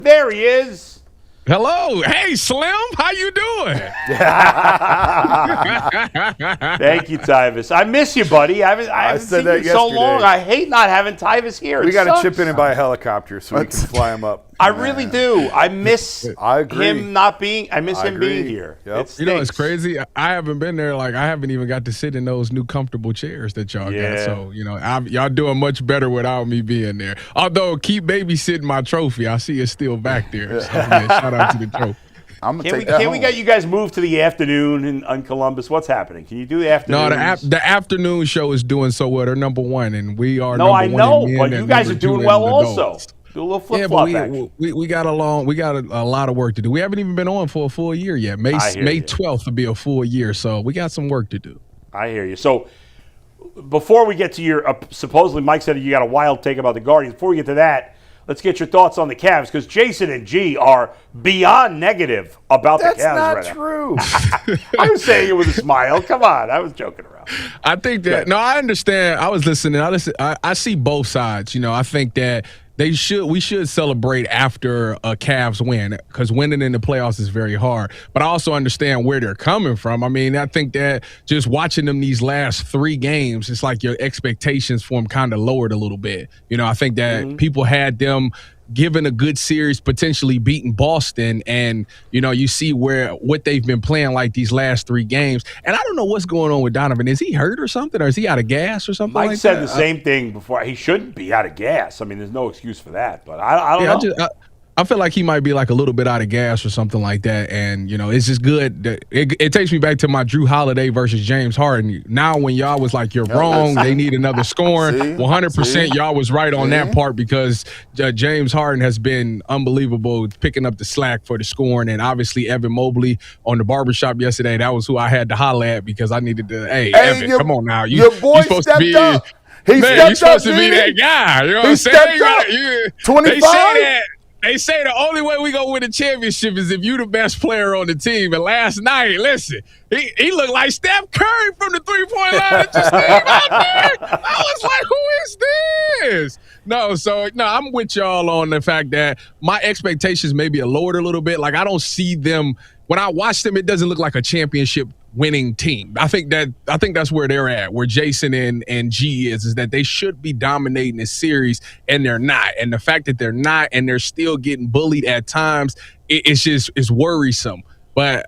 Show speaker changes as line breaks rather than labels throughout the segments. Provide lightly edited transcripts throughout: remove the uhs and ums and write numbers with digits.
There he is.
Hello. Hey, Slim. How you doing?
Thank you, Tyvis. I miss you, buddy. I haven't seen you so long. I hate not having Tyvis here.
We got to chip in and buy a helicopter so we can fly him up.
I really do. I miss him not being. I miss him being here.
Yep.
You know, it's crazy. I haven't been there. Like, I haven't even got to sit in those new comfortable chairs that y'all got. So, you know, y'all doing much better without me being there. Although, keep babysitting my trophy. I see it's still back there. So, yeah, shout out to the trophy.
Can we get you guys moved to the afternoon on Columbus? What's happening? Can you do the afternoon?
No, the afternoon show is doing so well. They're number one, and we are number one.
No, I know, but you guys are doing well also. Do a little flip-flop action.
We got a lot of work to do. We haven't even been on for a full year yet. May 12th will be a full year, so we got some work to do.
I hear you. So before we get to your supposedly Mike said you got a wild take about the Guardians. Before we get to that, let's get your thoughts on the Cavs because Jason and G are beyond negative about the Cavs right now.
That's not true.
I was saying it with a smile. Come on. I was joking around.
I think that – no, I understand. I was listening. I see both sides. You know, I think that – we should celebrate after a Cavs win because winning in the playoffs is very hard. But I also understand where they're coming from. I mean, I think that just watching them these last 3 games, it's like your expectations for them kind of lowered a little bit. You know, I think that people had them given a good series, potentially beating Boston, and you know you see what they've been playing like these last 3 games. And I don't know what's going on with Donovan. Is he hurt or something, or is he out of gas or something?
Mike said the same thing before. He shouldn't be out of gas. I mean, there's no excuse for that. But I don't know.
I feel like he might be like a little bit out of gas or something like that. And, you know, it's just good. It takes me back to my Drew Holiday versus James Harden. Now when y'all was like, you're wrong, they need another scoring, 100% y'all was right on that part because James Harden has been unbelievable picking up the slack for the scoring. And obviously Evan Mobley on the barbershop yesterday, that was who I had to holler at because I needed to, hey Evan, come on now. You're supposed to be up. You're supposed to be that guy. You know what I'm saying?
25?
They say the only way we gonna win a championship is if you the best player on the team. And last night, listen, he looked like Steph Curry from the 3-point line. Just stayed out there. I was like, who is this? No, I'm with y'all on the fact that my expectations maybe are lowered a little bit. Like I don't see them when I watch them. It doesn't look like a championship winning team. I think that's where they're at, where Jason and G is that they should be dominating this series and they're not. And the fact that they're not and they're still getting bullied at times, it's worrisome. But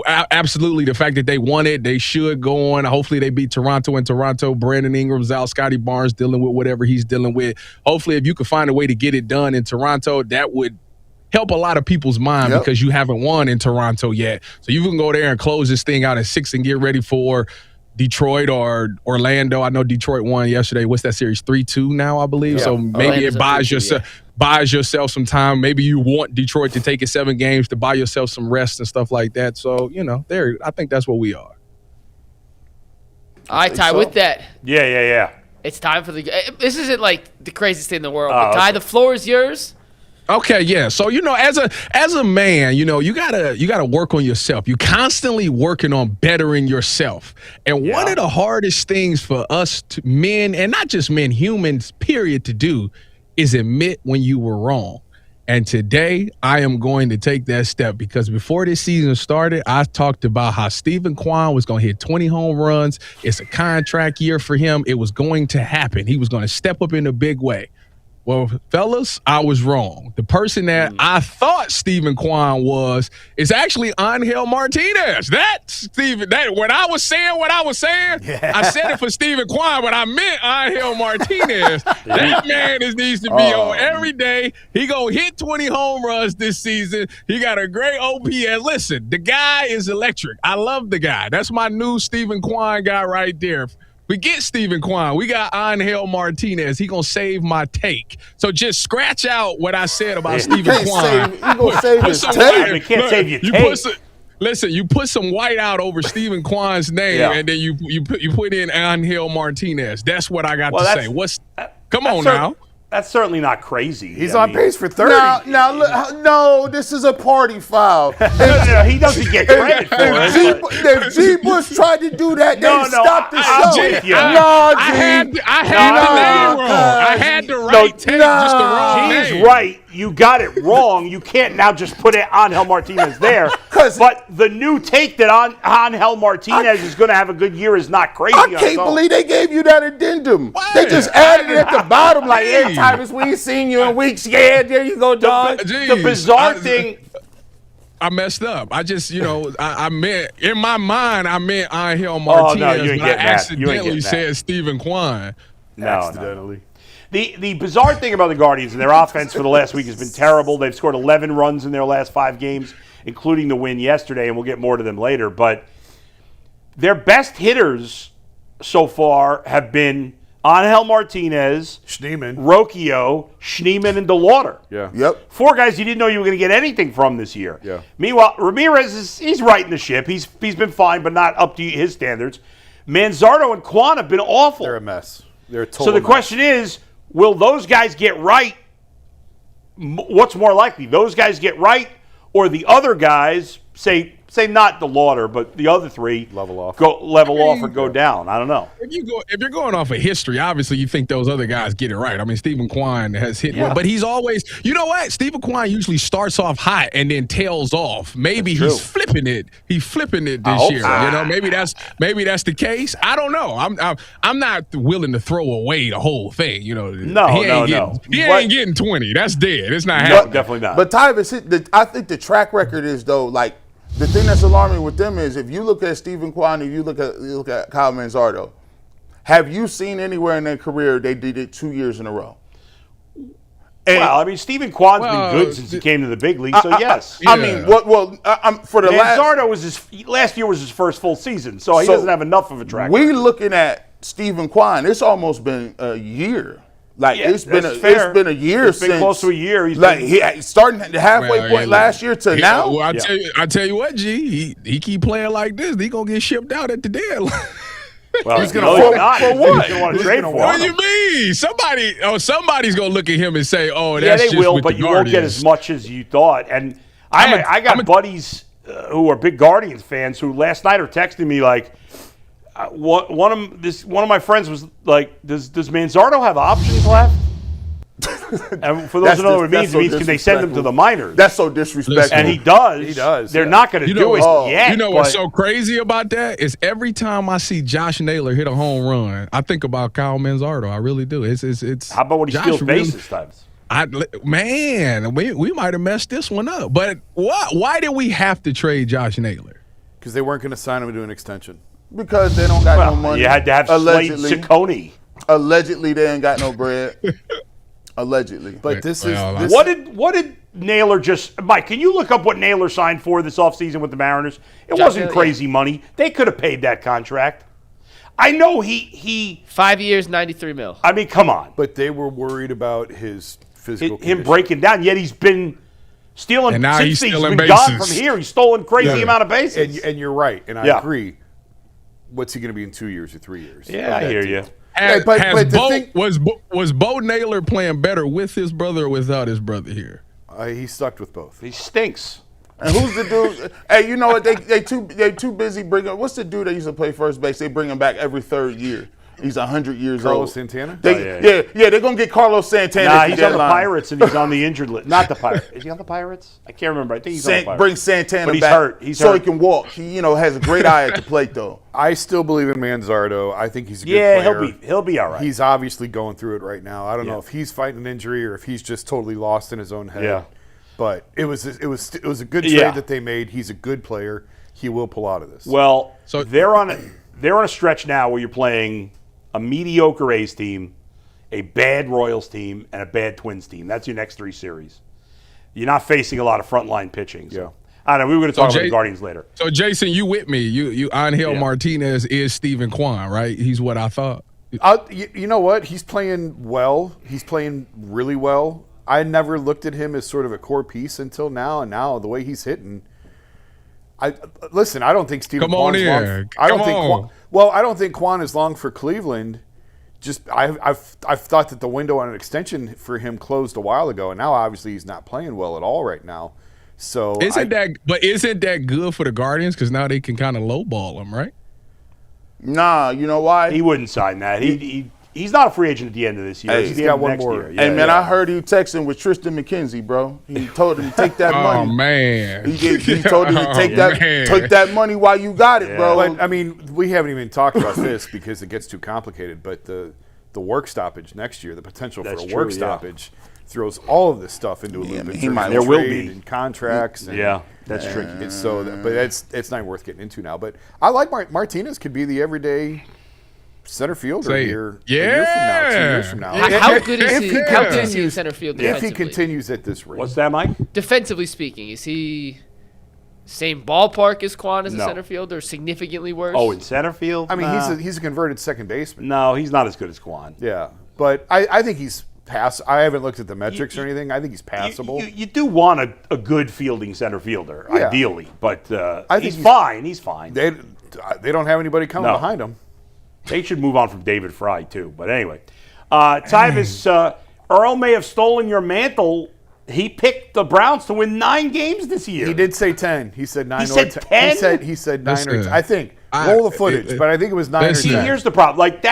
absolutely, the fact that they won it, they should go on. Hopefully they beat Toronto in Toronto. Brandon Ingram's out. Scotty Barnes dealing with whatever he's dealing with. Hopefully if you could find a way to get it done in Toronto, that would help a lot of people's mind because you haven't won in Toronto yet. So you can go there and close this thing out at 6 and get ready for Detroit or Orlando. I know Detroit won yesterday. What's that series? 3-2 now, I believe. Yeah. So maybe it buys yourself some time. Maybe you want Detroit to take it 7 games to buy yourself some rest and stuff like that. So, you know, I think that's what we are.
All right, Ty, with that.
Yeah.
It's time for this isn't like the craziest thing in the world. But Ty, the floor is yours.
Okay, yeah. So, you know, as a man, you know, you gotta work on yourself. You constantly working on bettering yourself. And one of the hardest things for us men, and not just men, humans, period, to do is admit when you were wrong. And today I am going to take that step because before this season started, I talked about how Steven Kwan was going to hit 20 home runs. It's a contract year for him. It was going to happen. He was going to step up in a big way. Well, fellas, I was wrong. The person that I thought Steven Kwan was is actually Angel Martinez. When I was saying what I was saying, I said it for Steven Kwan, but I meant Angel Martinez. That man needs to be on every day. He gonna hit 20 home runs this season. He got a great OPS. Listen, the guy is electric. I love the guy. That's my new Steven Kwan guy right there. We get Steven Kwan. We got Angel Martinez. He gonna save my take. So just scratch out what I said about Steven Kwan.
He gonna save his take.
He can't save your take.
Listen, you put some white out over Steven Kwan's name, and then you put in Angel Martinez. That's what I got to say. Come on now.
That's certainly not crazy.
He's on pace for 30. No, this is a party foul.
He doesn't get credit for it.
If G. Bush tried to do that, they stopped the show.
I had the name wrong. I had the right take, just the wrong name.
G's right. you got it wrong. You can't now just put it on Angel Martinez there. But the new take that Angel Martinez is going to have a good year is not crazy.
I can't believe they gave you that addendum.
What?
They just added it at the bottom like, hey, Tyvis, we ain't seen you in weeks. Yeah, there you go, dog.
The bizarre thing.
I messed up. I just, I meant, in my mind, I meant Angel Martinez,
you ain't
but I
getting that.
accidentally said Steven Kwan.
No. The bizarre thing about the Guardians and their offense for the last week has been terrible. They've scored 11 runs in their last 5 games, including the win yesterday, and we'll get more to them later. But their best hitters so far have been Angel Martinez,
Schneeman,
Rocchio, Schneeman, and DeLauder.
Yeah.
Yep.
4 guys you didn't know you were going to get anything from this year.
Yeah.
Meanwhile, Ramirez he's righting the ship. He's been fine, but not up to his standards. Manzardo and Kwan have been awful.
They're a mess. They're a total
So the
mess.
question is, will those guys get right? What's more likely, those guys get right, or the other guys say not the DeLauder, but the other 3
level off,
or go down? I don't know.
If you're going off of history, obviously you think those other guys get it right. I mean, Steven Kwan has hit well, but he's always, you know what? Steven Kwan usually starts off hot and then tails off. Maybe he's flipping it. He's flipping it this year.
So.
Maybe that's the case. I don't know. I'm not willing to throw away the whole thing. He ain't getting 20. That's dead. It's not happening.
Definitely not.
But Tyvis, I think the track record is, though, like, the thing that's alarming with them is if you look at Steven Kwan, if you look at Kyle Manzardo, have you seen anywhere in their career they did it 2 years in a row?
Steven Kwan's been good since he came to the big league, so yes.
I mean, for the
Manzardo last year was his first full season, so he doesn't have enough of a track record.
We looking at Steven Kwan. It's almost been a year. Like it's been a year
since. It's been close to a year.
He's starting the halfway point last year to now.
Well, I tell you what, G, he keep playing like this, he gonna get shipped out at the deadline.
Well, he's gonna for what? He's gonna want to trade for him.
What do you mean? Somebody's gonna look at him and say, "Oh, that's
they
just
will,"
with
but
the
you
Guardians.
won't get as much as you thought. And I got buddies who are big Guardians fans who last night are texting me like. One of my friends was like, "Does Manzardo have options left?" And for those who know what it means, can they send him to the minors?
That's so disrespectful.
And he does.
He does.
They're not going to do it yet.
You know what's so crazy about that is every time I see Josh Naylor hit a home run, I think about Kyle Manzardo. I really do. It's.
How about when he steals bases times?
We might have messed this one up. But why did we have to trade Josh Naylor?
Because they weren't going to sign him to an extension.
Because they don't got no money.
You had to have Slade Ciccone.
Allegedly, they ain't got no bread. Allegedly.
But
What did Naylor just – Mike, can you look up what Naylor signed for this offseason with the Mariners? It wasn't crazy money. They could have paid that contract. I know he
5 years, $93 million.
I mean, come on.
But they were worried about his physical condition.
Him breaking down, yet he's been – stealing,
and now
since
he's
been
bases.
gone from here. He's stolen crazy amount of bases.
And you're right, and I agree. What's he going to be in 2 years or 3 years?
Yeah, I hear you.
Was Bo Naylor playing better with his brother or without his brother here?
He stuck with both.
He stinks.
And who's the dude? Hey, you know what? They too busy bringing. What's the dude that used to play first base? They bring him back every 3rd year. He's 100 years old.
Carlos Santana?
They're going to get Carlos Santana.
Nah, he's on the Pirates and he's on the injured list. Not the Pirates. Is he on the Pirates? I can't remember. I think he's on the Pirates.
Bring Santana
but he's
back
hurt. He's
so
hurt.
he can walk. He has a great eye at the plate, though.
I still believe in Manzardo. I think he's a good player.
He'll be all right.
He's obviously going through it right now. I don't know if he's fighting an injury or if he's just totally lost in his own head.
Yeah.
But it was a good trade that they made. He's a good player. He will pull out of this.
Well, so they're on a stretch now where you're playing a mediocre A's team, a bad Royals team, and a bad Twins team. That's your next 3 series. You're not facing a lot of frontline pitching. So. I don't know. We were going to talk about the Guardians later.
So, Jason, you with me. You Angel Martinez is Steven Kwan, right? He's what I thought.
You know what? He's playing well. He's playing really well. I never looked at him as sort of a core piece until now, and now the way he's hitting. I don't think Steven Kwan's long. I don't think Kwan is long for Cleveland. Just I've thought that the window on an extension for him closed a while ago, and now obviously he's not playing well at all right now. So
isn't that good for the Guardians because now they can kind of lowball him, right?
Nah, you know why?
He wouldn't sign that. He's not a free agent at the end of this year.
Hey,
It's
he's
the
got
end of
one
next
more.
year.
Hey, man,
yeah.
I heard he texting with Tristan McKenzie, bro. He told him to take that money.
Oh man.
He told him to take
man.
take that money while you got it, bro.
But I mean, we haven't even talked about this because it gets too complicated. But the work stoppage next year, the potential
That's
for a
true,
work
yeah.
stoppage, throws all of this stuff into a
Yeah,
loop.
man,
in
he
terms
might-
of
There will
trade
be.
and contracts. And
Yeah, that's tricky.
It's but it's not worth getting into now. But I like Martinez could be the everyday center fielder
Say it.
here
Yeah.
a year from now, 2 years from now.
How good is
If
he?
he
How good is he in
continues-
center field
If he
defensively?
continues at this rate.
What's that, Mike?
Defensively speaking, is he same ballpark as Kwan as a
No.
center fielder, or significantly worse?
Oh, in center field?
I mean,
Nah.
he's a converted second baseman.
No, he's not as good as Kwan.
Yeah, but I think he's pass. I haven't looked at the metrics or anything. I think he's passable.
You do want a good fielding center fielder,
Yeah.
ideally, but
I think
he's
he's-
fine. He's fine.
They don't have anybody coming
No.
behind him.
They should move on from David Fry, too. But anyway, Tyvis, Earl may have stolen your mantle. He picked the Browns to win 9 games this year.
He did say 10. He said 9
He
or
said
10.
10?
He said 9 or
Listen,
10. I think.
I-
Roll the footage, but I think it was 9 or
listen,
10.
See, here's the problem. Like,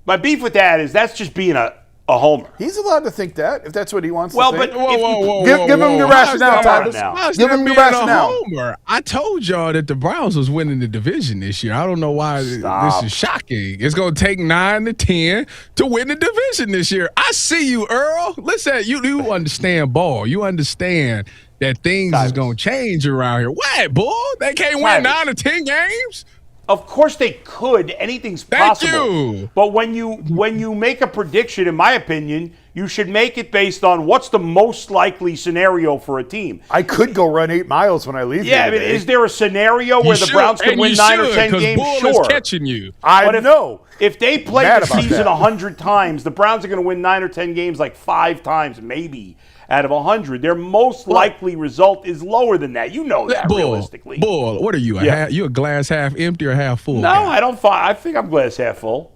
my beef with that is that's just being a homer.
He's allowed to think that if that's what he wants
Well,
to
but
think.
Give him the rationale,
Tyvis.
Tyvis.
How's
Give
that
him the
being a
rationale.
homer? I told y'all that the Browns was winning the division this year. I don't know why
Stop.
this is shocking. It's going to take 9 to 10 to win the division this year. I see you, Earl. Listen, you understand ball. You understand that things is
Tyvis.
going to change around here. What, boy? They can't
Tyvis.
win 9 to 10 games?
Of course they could. Anything's
Thank
possible.
you.
But when you make a prediction, in my opinion, you should make it based on what's the most likely scenario for a team.
I could go run 8 miles when I leave
Yeah, I
here
mean,
today.
is there a scenario where the
should,
Browns can
and
win
you
9 or
should,
10
'cause
games?
Bull
Sure.
is catching you.
I
But
know.
If they play
Mad
the
about
season
that.
100 times, the Browns are going to win 9 or 10 games like 5 times, maybe, out of 100. Their most likely result is lower than that. You know that, realistically.
Bull, what are you? You a glass half empty or half full?
No,
guy?
I don't. I think I'm glass half full.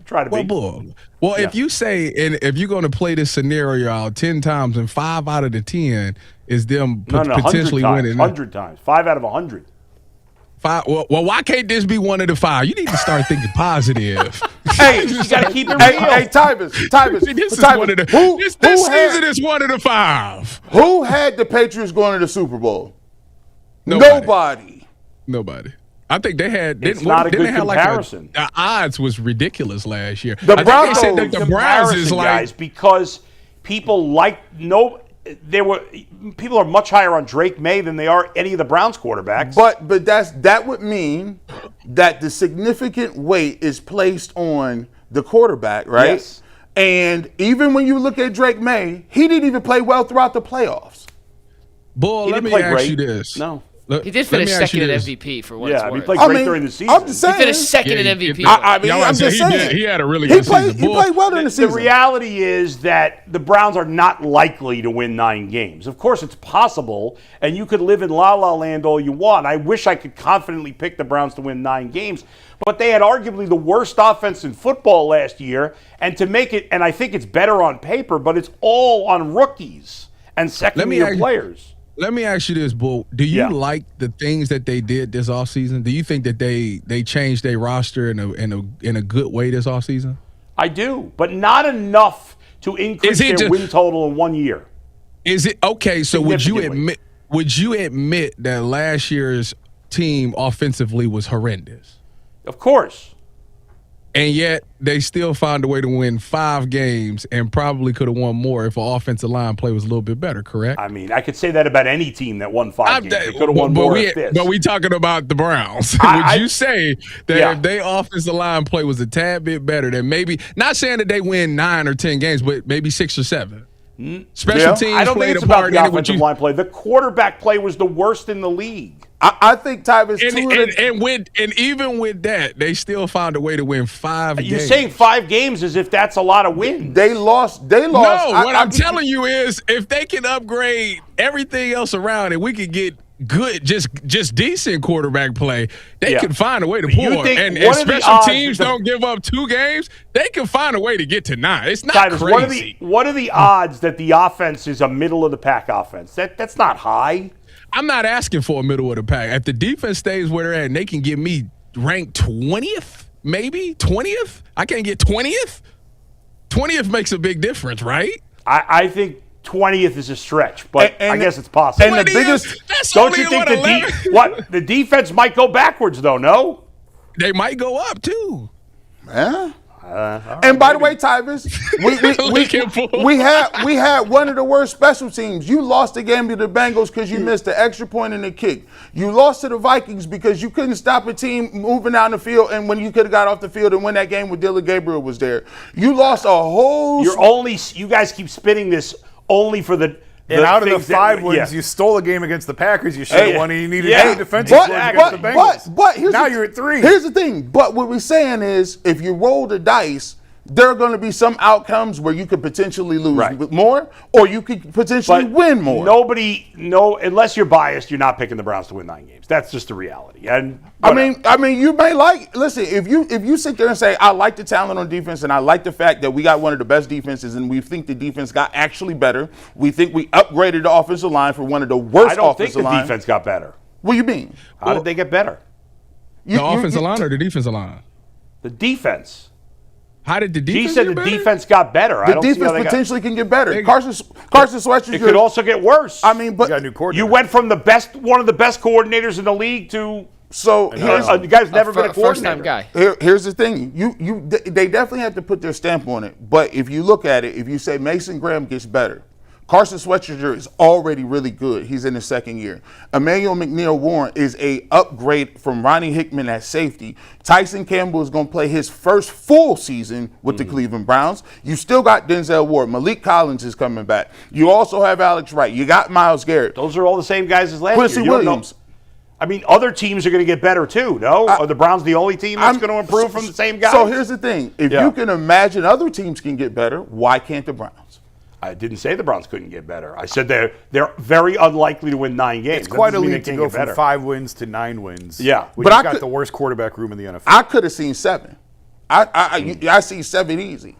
I try to
Well,
be.
Bull. Well, if you say, and if you're going to play this scenario out 10 times and 5 out of the 10 is them
No, 100
potentially
times.
winning.
100 times. 5 out of 100.
5, well, why can't this be one of the 5? You need to start thinking positive.
Hey, you got to keep it real.
Hey, Tyvis,
See, this is one of the, this season is one of the 5.
Who had the Patriots going to the Super Bowl?
Nobody. Nobody. I think they had.
It's not a good
they have
comparison.
the odds was ridiculous last year.
The
I think
Broncos-
they said that the Browns is
Comparison,
like.
guys, because people people are much higher on Drake May than they are any of the Browns quarterbacks.
But that would mean that the significant weight is placed on the quarterback, right?
Yes.
And even when you look at Drake May, he didn't even play well throughout the playoffs.
Bull,
He
let
didn't
me
play
ask
great.
you this.
No.
He did finish second in MVP for what it's
Yeah, he
worth.
played
I
great
mean,
during the season.
I'm just saying.
He finished second
Yeah,
in MVP.
I mean,
Y'all
I'm
said
just
he
saying.
did- he had a really
He
good
played,
season.
he played well during the
The
season.
reality is that the Browns are not likely to win 9 games. Of course, it's possible, and you could live in la-la land all you want. I wish I could confidently pick the Browns to win 9 games, but they had arguably the worst offense in football last year, and to make it, and I think it's better on paper, but it's all on rookies and second-year players.
Let me ask you this, Bull. Do you
Yeah.
like the things that they did this offseason? Do you think that they changed their roster in a good way this offseason?
I do, but not enough to increase their win total in 1 year.
Is it okay? So would you
Significantly.
admit that last year's team offensively was horrendous,
Of course.
and yet they still found a way to win 5 games and probably could have won more if our offensive line play was a little bit better? Correct.
I mean, I could say that about any team that won 5 games. They could have won more if this.
But we talking about the Browns.
I-
Would you say that
Yeah.
if their offensive line play was a tad bit better, then maybe, not saying that they win 9 or 10 games, but maybe 6 or 7? Special teams
I don't
played
think it's
a
about
part
the
in it. Would
offensive
you-
line play. The quarterback play was the worst in the league.
I think Tyvis
And even with that, they still found a way to win 5
You're
games.
saying 5 games as if that's a lot of wins.
they lost.
No, what
I-
I'm telling you is if they can upgrade everything else around and we could get good, just decent quarterback play, they
Yeah.
can find a way to
You
pull.
think-
And
what are the
special
odds
teams
that the-
don't give up 2 games, they can find a way to get to 9. It's not
Tyvis,
crazy.
what are the odds that the offense is a middle of the pack offense? That's not high.
I'm not asking for a middle of the pack. If the defense stays where they're at and they can get me ranked 20th, maybe 20th. I can't get 20th. 20th makes a big difference, right?
I think 20th is a stretch, but I guess it's possible.
And the biggest,
don't you think the defense might go backwards though? No,
they might go up too.
Yeah. And by the way, Tyvis, we had one of the worst special teams. You lost the game to the Bengals because you missed the extra point and the kick. You lost to the Vikings because you couldn't stop a team moving down the field, and when you could have got off the field and win that game when Dylan Gabriel was there. You lost a whole.
You guys keep spinning this only for the.
And out of the 5 wins, you stole a game againt the Packers. You should have won, and you needed 2 defensive wins against the Bengals.
But
you're at 3.
Here's the thing. But what we're saying is, if you roll the dice, there are going to be some outcomes where you could potentially lose more, or you could potentially win more.
Unless you're biased, you're not picking the Browns to win 9 games. That's just the reality. And
I mean, you may listen. If you sit there and say, I like the talent on defense, and I like the fact that we got one of the best defenses, and we think the defense got actually better. We think we upgraded the offensive line for one of the worst.
I don't think the defense got better.
What do you mean?
How did they get better?
The offensive line or the defensive line?
The defense.
How did the defense?
He said the defense got better.
The defense potentially can get better. Carson Sweatshirts.
It could also get worse.
I mean, but
you got a new coordinator.
You went from one of the best coordinators in the league to the guy's never been a coordinator.
First-time guy.
Here's the thing. They definitely have to put their stamp on it. But if you look at it, if you say Mason Graham gets better, Carson Sweatshirt is already really good. He's in his 2nd year. Emmanuel McNeil-Warren is a upgrade from Ronnie Hickman at safety. Tyson Campbell is going to play his first full season with the Cleveland Browns. You still got Denzel Ward. Malik Collins is coming back. You also have Alex Wright. You got Myles Garrett.
Those are all the same guys as last
Quincy
year.
Williams.
I mean, other teams are going to get better too, no? Are the Browns the only team that's going to improve from the same guys?
So here's the thing. If you can imagine other teams can get better, why can't the Browns?
I didn't say the Browns couldn't get better. I said they're very unlikely to win 9 games.
It's quite a leap to go from 5 wins to 9 wins.
Yeah.
But I got the worst quarterback room in the NFL.
I could have seen 7. I see 7 easy.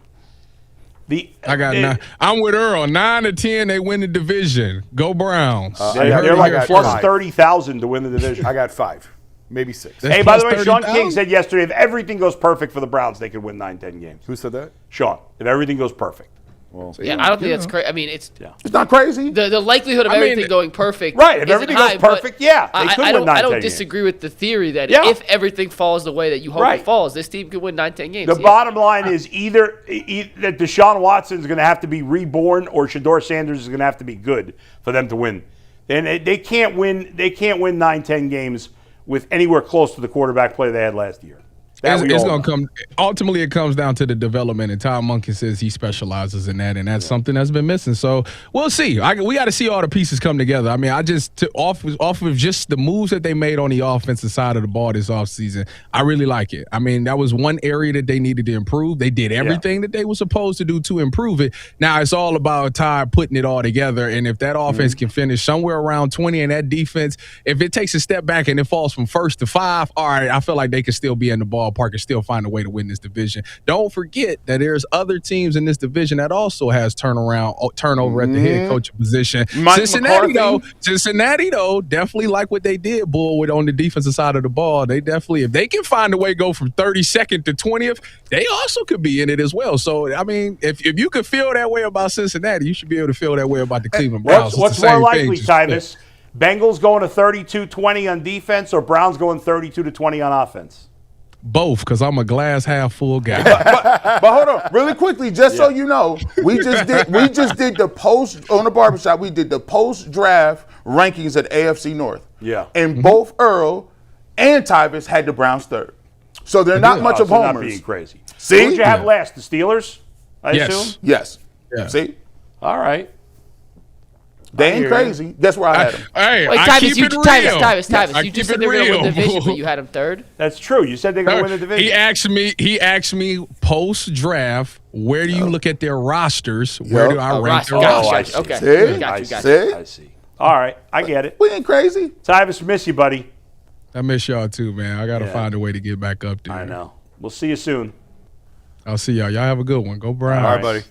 I got 9. I'm with Earl. 9 to 10, they win the division. Go Browns.
They're like plus 30,000 to win the division.
I got 5, maybe 6.
Hey, by the way, Sean King said yesterday, if everything goes perfect for the Browns, they could win 9-10 games.
Who said that?
Sean. If everything goes perfect.
Well,
I don't think that's crazy. I mean, it's
not crazy.
The likelihood of everything going perfect.
Right. If everything goes perfect, they could win 9-10
I don't
games.
disagree with the theory that if everything falls the way that you hope it falls, this team could win 9-10 games.
The bottom line is either that Deshaun Watson is going to have to be reborn, or Shedeur Sanders is going to have to be good for them to win. And they can't win. They can't win 9-10 games with anywhere close to the quarterback play they had last year.
It's going to come. Ultimately, it comes down to the development, and Tom Monken says he specializes in that, and that's something that's been missing. So we'll see. We got to see all the pieces come together. I mean, off of just the moves that they made on the offensive side of the ball this offseason, I really like it. I mean, that was one area that they needed to improve. They did everything that they were supposed to do to improve it. Now it's all about Ty putting it all together, and if that offense can finish somewhere around 20, and that defense, if it takes a step back and it falls from 1st to 5, all right, I feel like they can still be in the ballpark and still find a way to win this division. Don't forget that there's other teams in this division that also has turnover at the head coach position. Cincinnati though, definitely like what they did, Bull, with on the defensive side of the ball. They definitely, if they can find a way to go from 32nd to 20th, they also could be in it as well. So, I mean, if you could feel that way about Cincinnati, you should be able to feel that way about the Cleveland Browns.
What's more likely, Tyvis? Bengals going to 32-20 on defense, or Browns going 32-20 on offense?
Both, because I'm a glass half full guy.
but hold on, really quickly, just so you know, we just did the post on the barbershop. We did the post draft rankings at AFC North.
Yeah,
and both Earl and Tyvis had the Browns 3rd, so they're not much of homers.
Not being crazy.
See,
who'd you have last? The Steelers, I assume.
Yes.
Yeah.
See,
all right.
They ain't crazy. Guess where I had them.
Hey,
Wait,
I keep it real.
Tyvis, you just said they were going to win the division, but you had them 3rd.
That's true. You said they're going to win the division.
He asked me post draft, where do you look at their rosters? Where do I rank their rosters?
Okay.
See?
Got you.
I
see. All right, I get it.
We ain't crazy.
Tyvis, miss you, buddy.
I miss y'all too, man. I got to find a way to get back up there.
I know. We'll see you soon.
I'll see y'all. Y'all have a good one. Go Browns.
All right, buddy.